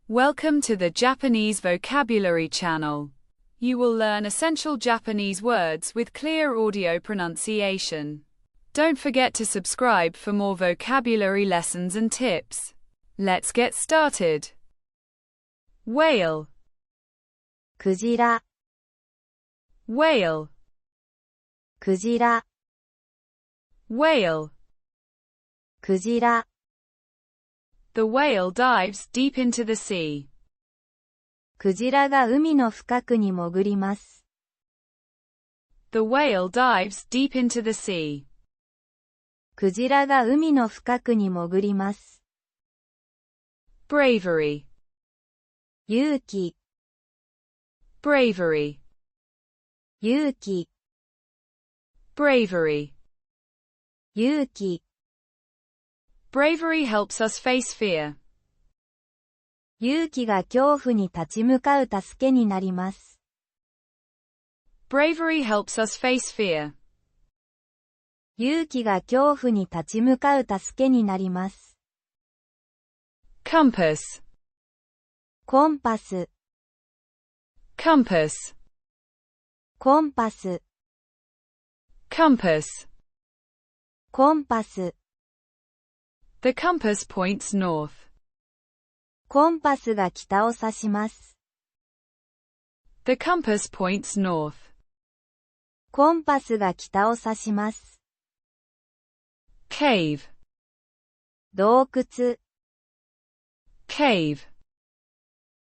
Welcome to the Japanese Vocabulary Channel. You will learn essential Japanese words with clear audio pronunciation. Don't forget to subscribe for more vocabulary lessons and tips. Let's get started. Whale, クジラ、 whale, クジラ、 whale. クジラ、 The whale dives deep into the sea. クジラが海の深くに潜ります。The whale dives deep into the sea. クジラが海の深くに潜ります。Bravery, 勇気、 bravery, 勇気、 bravery. 勇気、 Bravery helps us face fear. 勇気が恐怖に立ち向かう助けになります。Bravery helps us face fear. 勇気が恐怖に立ち向かう助けになります。Compass, コンパス、 compass, コンパス、 compass. コンパス、 The compass points north. コンパスが北を指します。The compass points north. コンパスが北を指します。Cave, 洞窟、 cave,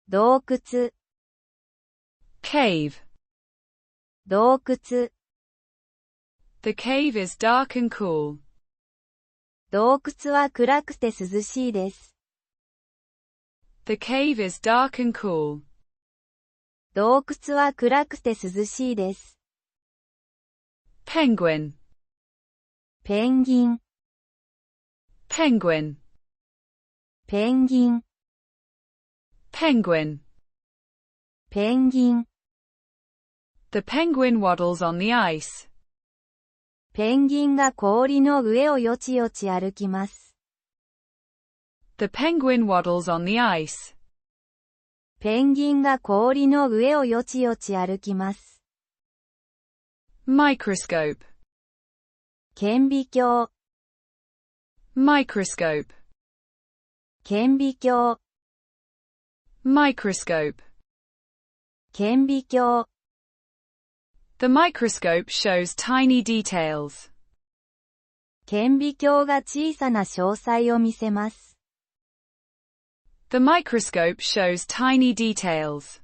洞窟、 cave. 洞窟、 The cave is dark and cool. 洞窟は暗くて涼しいです。The cave is dark and cool. 洞窟は暗くて涼しいです。Penguin, ペンギン、 penguin, ペンギン、 penguin. ペンギン。The penguin waddles on the ice. ペンギンが氷の上をよちよち歩きます。The penguin waddles on the ice. ペンギンが氷の上をよちよち歩きます。Microscope, 顕微鏡、 microscope, 顕微鏡、 microscope. 顕微鏡。The microscope shows tiny details. 顕微鏡が小さな詳細を見せます。The microscope shows tiny details.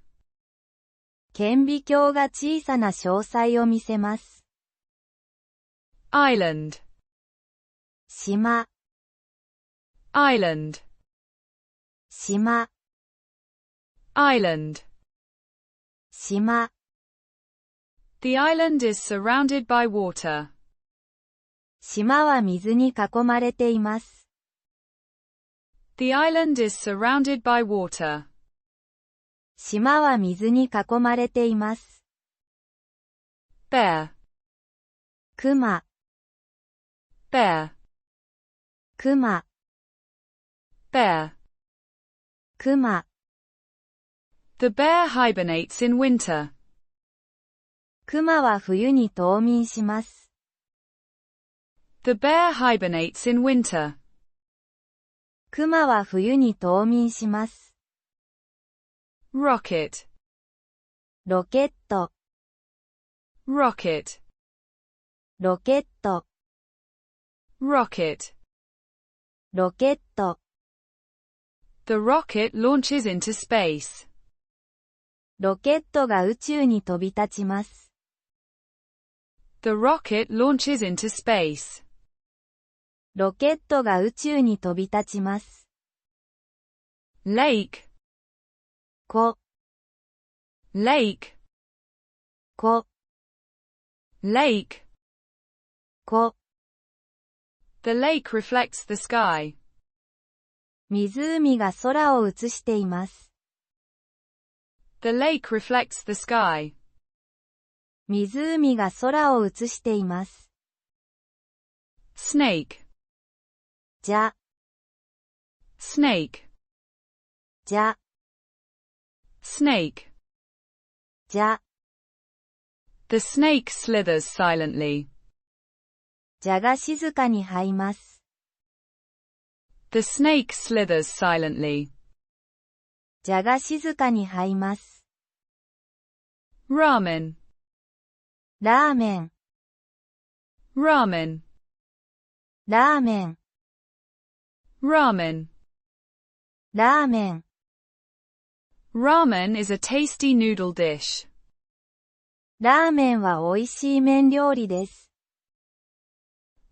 顕微鏡が小さな詳細を見せます。Island, 島、 island, 島、 island. 島。The island is surrounded by water. 島は水に囲まれています。The island is surrounded by water. 島は水に囲まれています。Bear, クマ、 bear, クマ、 bear. クマ。The bear hibernates in winter. クマは冬に冬眠します。The bear hibernates in winter. クマは冬に冬眠します。Rocket, ロケット、 rocket, ロケット、 rocket. ロケット。The rocket launches into space. ロケットが宇宙に飛び立ちます。The rocket launches into space. ロケットが宇宙に飛び立ちます。Lake, 湖、 lake, 湖、 lake. 湖。The lake reflects the sky. 湖が空を映しています。The lake reflects the sky. 湖が空を映しています。Snake, じゃ、snake, じゃ、snake. 蛇、The snake slithers silently. 蛇が静かに這います。The snake slithers silently. 蛇が静かに這います。Ramen. ラーメン、Ramen. ラーメン、 Ramen. ラーメン。Ramen is a tasty noodle dish. ラーメンは美味しい麺料理です。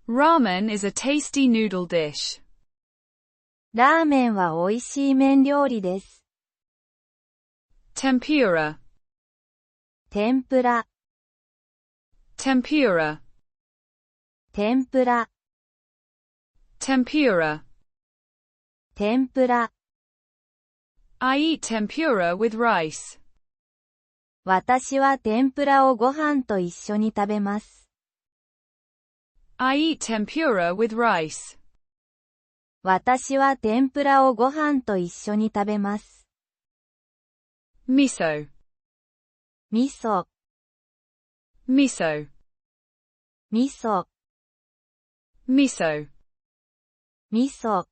Ramen is a tasty noodle dish. ラーメンは美味しい麺料理です。Tempura. 天ぷら、Tempura. 天ぷら、 Tempura. 天ぷら。I eat tempura with rice. 私は天ぷらをご飯と一緒に食べます。I eat tempura with rice. 私は天ぷらをご飯と一緒に食べます。Miso. 味噌、Miso. 味噌、 Miso. 味噌。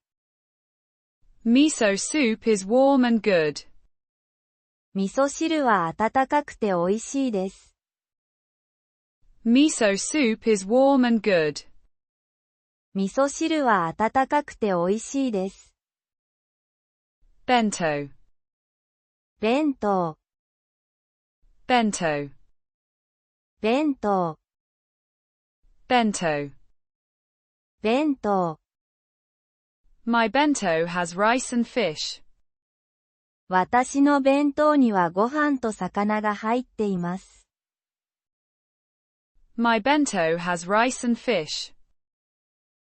Miso soup is warm and good. 味噌汁は温かくて美味しいです。Miso soup is warm and good. 味噌汁は温かくて美味しいです。Bento. 弁当、Bento. 弁当、 Bento. 弁当。My bento has rice and fish. 私の弁当にはご飯と魚が入っています。My bento has rice and fish.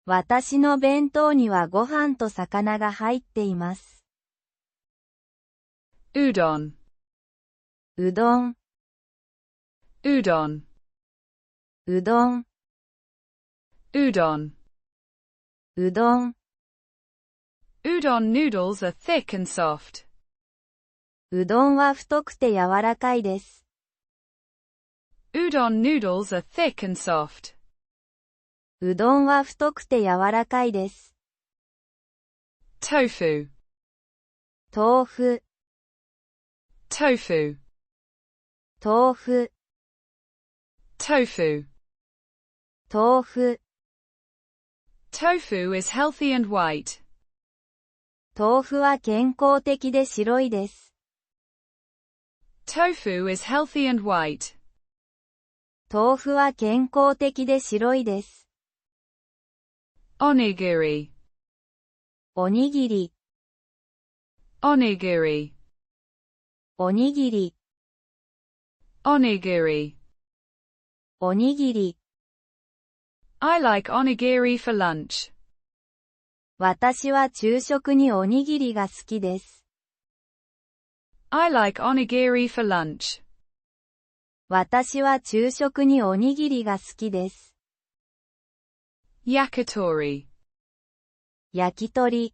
私の弁当にはご飯と魚が入っています。Udon. うどん、 Udon. うどん、 Udon. うどん。Udon noodles are thick and soft. うどんは太くて柔らかいです。Udon noodles are thick and soft. うどんは太くて柔らかいです。Tofu. 豆腐、 Tofu. 豆腐、 Tofu. 豆腐。Tofu is healthy and white. 豆腐は健康的で白いです。Tofu is healthy and white. 豆腐は健康的で白いです。Onigiri. おにぎり、 Onigiri. おにぎり、 Onigiri. おにぎり。I like onigiri for lunch. 私は昼食におにぎりが好きです。I like onigiri for lunch. 私は昼食におにぎりが好きです。Yakitori. 焼き鳥、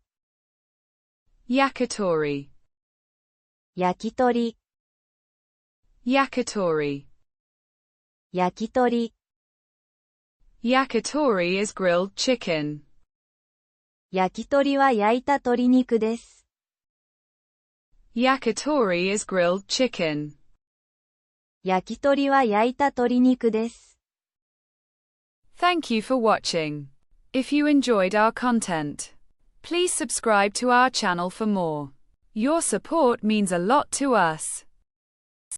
Yakitori. 焼き鳥、 Yakitori. 焼き鳥。Yakitori is grilled chicken. 焼き鳥は焼いた鶏肉です。Yakitori is grilled chicken. 焼き鳥は焼いた鶏肉です。Thank you for watching. If you enjoyed our content, please subscribe to our channel for more. Your support means a lot to us.